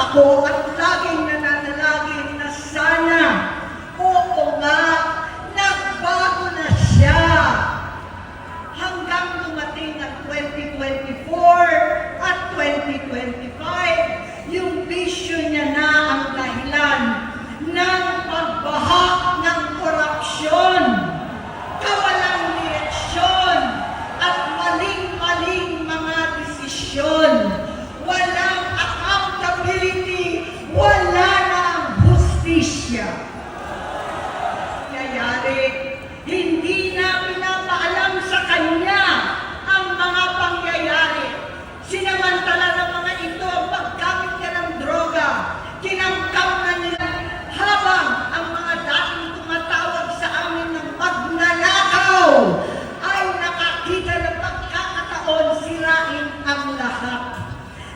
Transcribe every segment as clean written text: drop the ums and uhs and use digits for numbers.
ako at laging nananalangin na sana, oo nga, nagbago na siya. Hanggang dumating ang 2024 at 2025, yung bisyo niya na ang dahilan ng pagbaha ng korupsyon, kawalang direksyon, at maling-maling mga desisyon. Walang accountability, wala na ang hustisya. Nangyayari, hindi na pinapaalam sa kanya ang mga pangyayari. Sinamantala ng mga ito ang paggamit niya ng droga. Kinamkam na nila habang ang mga dating tumatawag sa amin ng magnanakaw ay nakakita ng pagkakataon sirain ang lahat.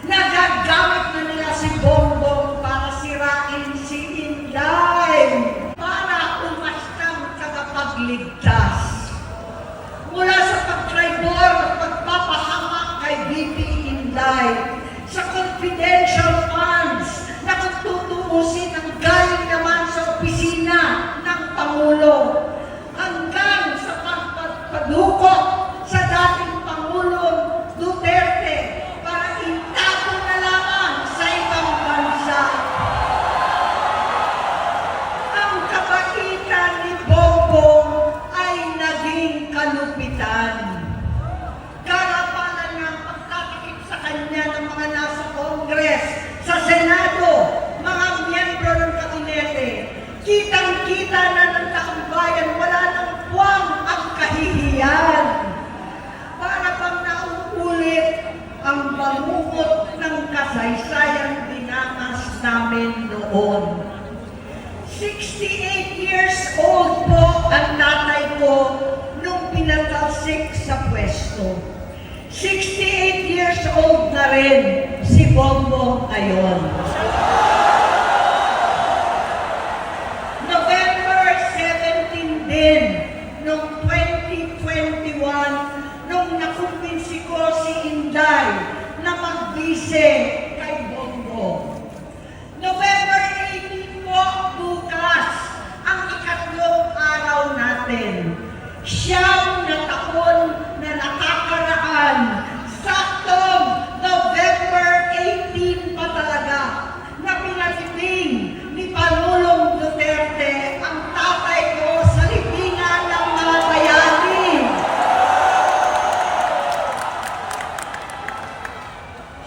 Nagagamit na nila si Bongbong para sirain si Inday, para umastang tagapagligtas. Mula sa pagtraidor at pagpapahamak kay VP Inday, sa confidential funds na kung tutuusin ang galing naman sa opisina ng Pangulo, hanggang sa pagpadukot sa dating Pangulong Duterte para itago na lamang sa ibang bansa. Ang kabaitan ni Bongbong ay naging kalupitan. Karapalan na ang pagtatakip sa kanya ng mga nasa Congress, sa Senado, mga miyembro ng kabinete. Kitang-kita na ng taong bayan, wala nang puwang ang kahihiyan. Para bang nauulit ang bangungot ng kasaysayan dinamas namin noon. 68 years old po ang tatay ko nung pinatalsik sa pwesto. 68 years old na rin si Bongbong ngayon. November 17 din, noong 2021, nung nakumbinsi ko si Inday na magbise kay Bongbong. November 18 po, bukas, ang ikatlong araw natin. Siyam na taon na nakakaraan, saktong November 18 pa talaga, na pinalibing ni Pangulong Duterte ang tatay ko sa libingan ng mga bayani.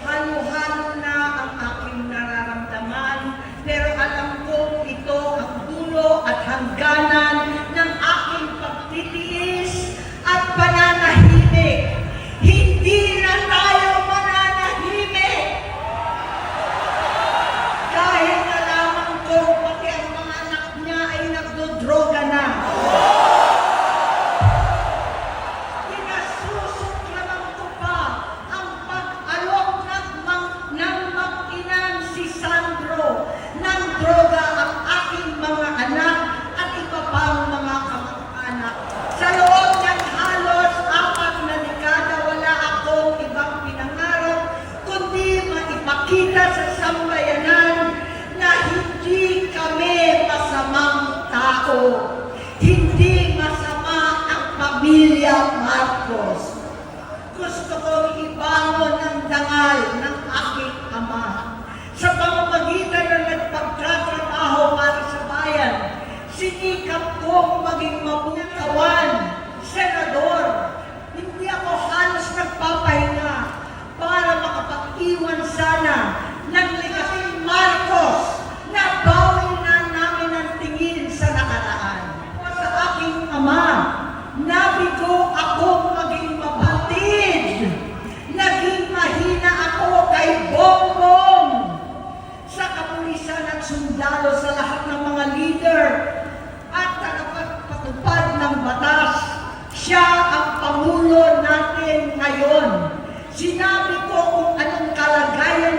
Halo-halo na ang aking nararamdaman, pero alam ko ito ang dulo at hangganan ng aking pagtitiis at pananahimik. Hindi na tayo mananahimik. Dahil nalaman ko pati ang mga anak niya ay nagdodroga na. Pinasusuklaman ko pa ang pag-alok ng mag-inang si Sandro ng droga ang aking mga anak at iba pang mga kamag-anak. Sa loob ng halos 4 na dekada, wala akong ibang pinangarap kundi maipakita sa sambayanan na hindi kami masamang tao. Hindi masama ang pamilya Marcos. Gusto kong ibangon ang dangal ng aking ama. Sa pamamagitan ng nagpagtatrabaho para sa bayan, sinikap kong maging mabutawan, senador. Hindi ako halos nagpapahinga para makapag-iwan sana ng legasing Marcos na bawal na namin ang tingin sa nakaraan. Sa aking ama, nabigo akong maging mabatid. Naging mahina ako kay Bongbong. Sa kapulisan at sundalo, sa lahat ng mga leader at tagapagpatupad ng batas, siya ang Pangulo natin ngayon. Sinabi ko kung anong kalagayan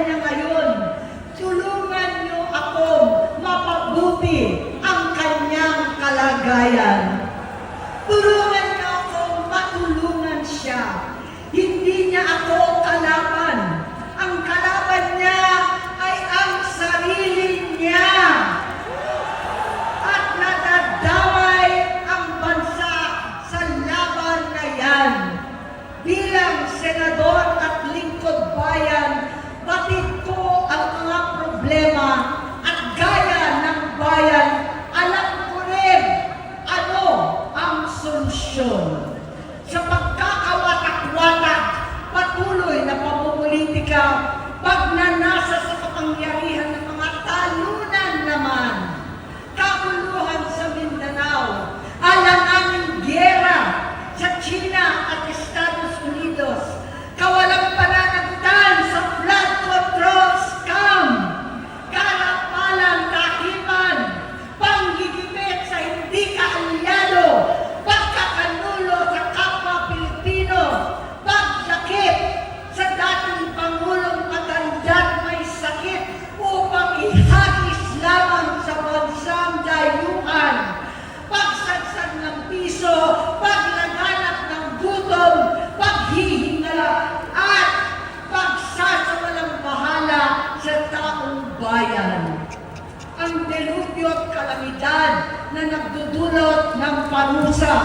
kalamidad na nagdudulot ng parusa.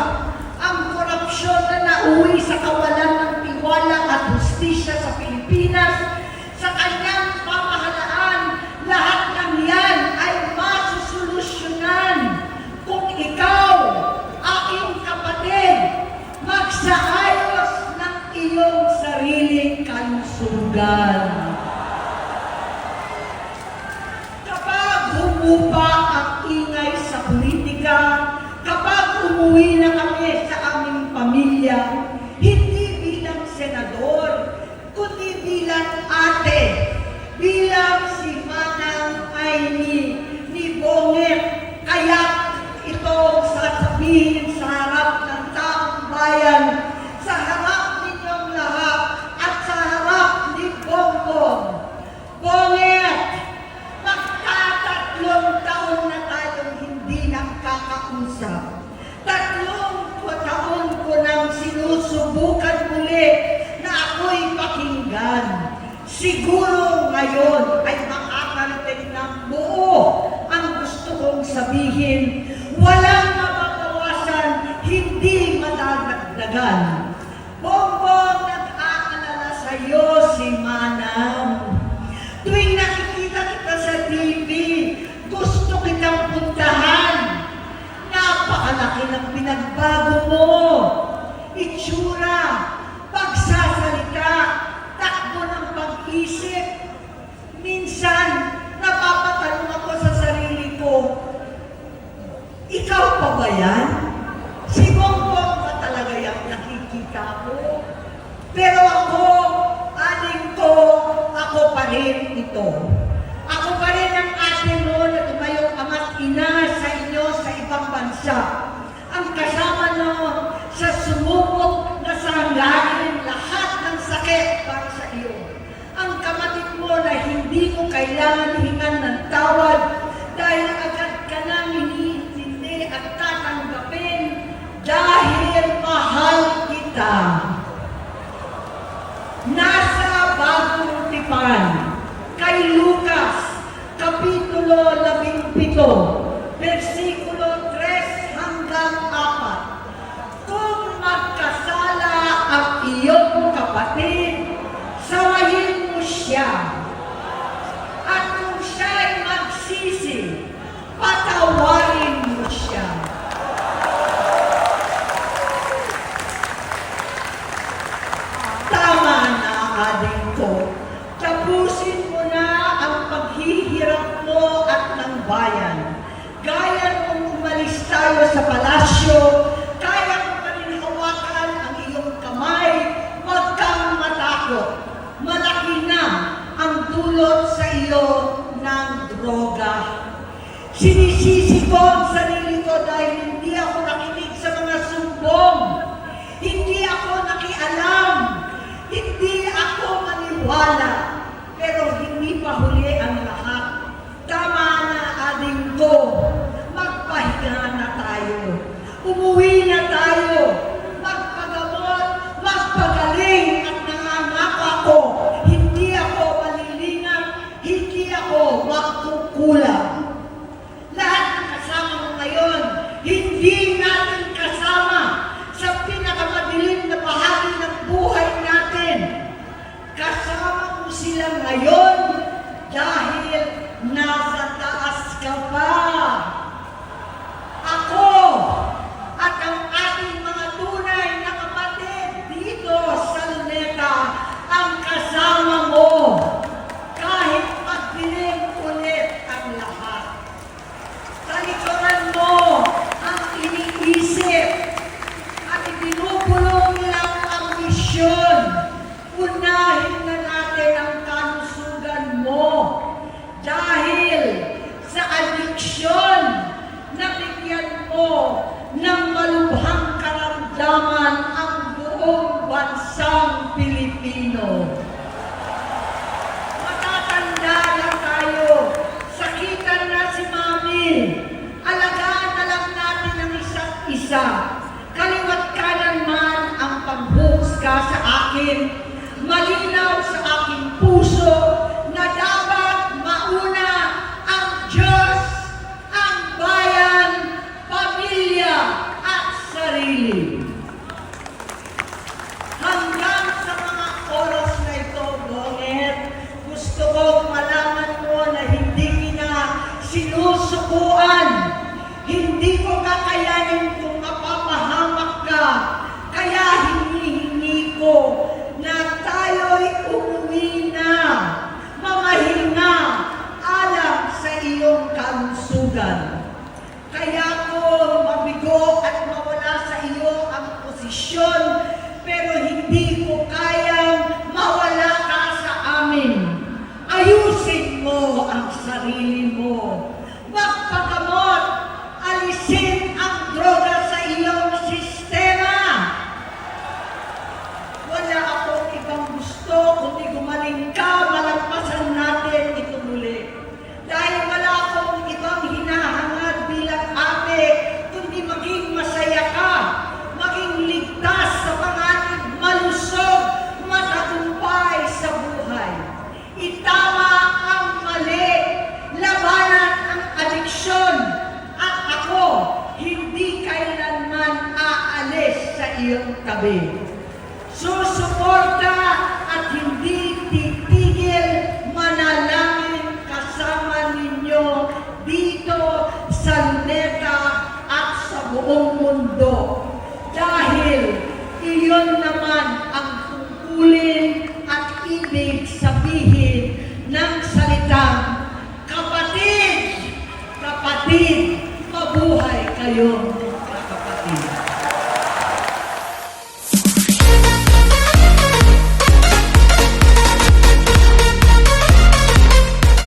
Ang korupsyon na nauwi sa kawalan ng tiwala at hustisya sa Pilipinas, sa kanyang pamahalaan, lahat ng yan ay masusolusyonan kung ikaw, aking kapatid, magsaayos ng iyong sariling kalusugan. Kapag humupa ang ingay sa politika, kapag umuwi na kami sa aming pamilya, hindi bilang senador, kundi bilang ate, bilang si Manang Aimee ni Bonget, kaya ito sasabihin sa harap ng taong bayan, sa harap ninyong lahat, at sa harap ni Bongbong. Bonget, magtatatlong taon na tayong hindi nakakausap. 3 taon ko nang sinusubukan muli na ako'y pakinggan. Siguro ngayon ay makakarating ng buo ang gusto kong sabihin. Walang mababawasan, hindi madadagdagan. Bongbong, nag-aalala sa iyo si Manang. Tuwing nakikita kita sa TV, gusto kitang puntahan. Napakalaki ng pinagbago mo. Itsura, pagsasalita, takbo ng pag-isip. Minsan, napapatanong ako sa sarili ko, ikaw pa ba yan? Si Bongbong ba talaga yung nakikita ko? Pero ako, aling ko, ako pa rin ito. Ako pa rin ang ate mo na tumayong ama't ina sa inyo sa ibang bansa. Ang kasama nyo sa sumubok na sanglain lahat ng sakit para sa iyo. Ang kapatid mo na hindi mo kailangan hingan ng tawad dahil agad ka nang iniintindi at tatanggapin dahil mahal kita. Nasa Bagong Tipan, kay Lucas, Kapitulo 17, versikulo 3 hanggang 4. Kung magkasala ang iyong kapatid, sawayin mo siya. At kung siya'y magsisi, patawarin mo siya. Tama na, aling ko. Tapusin mo na ang paghihirap mo at ng bayan. Gaya nung umalis tayo sa palasyo, kaya mo pa rin hawakan ang iyong kamay, huwag kang matakot. Malaki na ang dulot sa iyo ng droga. Sinisisi ko ang sarili ko dahil hindi ako nakinig sa mga sumbong. Hindi ako nakialam. Hindi ako maniwala. Pero hindi pa huli ang lahat. Tama na, aling ko. Magpahinga na tayo. Umuwi na tayo. Magpagamot, magpagaling at nangangako ako. Hindi ako malilinang, hindi ako magkukulang. Lahat ng kasama mo ngayon, hindi natin kasama sa pinakamadilim na bahagi ng buhay natin. Kasama mo sila ngayon dahil nasa taas ka pa. Ako at ang ating mga tunay na kapatid dito sa Luneta ang kasama mo kahit magdilim ulit ang lahat. Kaya ko mabigo at mawala sa iyo ang posisyon, pero hindi ko kayang mawala ka sa amin. Ayusin mo ang sarili mo. Magpagamot. Alisin ang droga sa iyong sistema. Wala akong ibang gusto kundi gumaling ka, malagpasan natin ito muli. Dahil wala akong ibang hinahangad bilang ate, kundi maging masaya ka, maging ligtas sa panganib, malusog, matagumpay sa buhay. Itama ang mali, labanan ang adiksyon, at ako hindi kailanman aalis sa iyong tabi. Susuporta at hindi titigil manalangin kasama ninyo dito sa Luneta at sa buong mundo. Dahil iyon naman ang tungkulin at ibig sabihin ng salitang kapatid, kapatid, mabuhay kayo.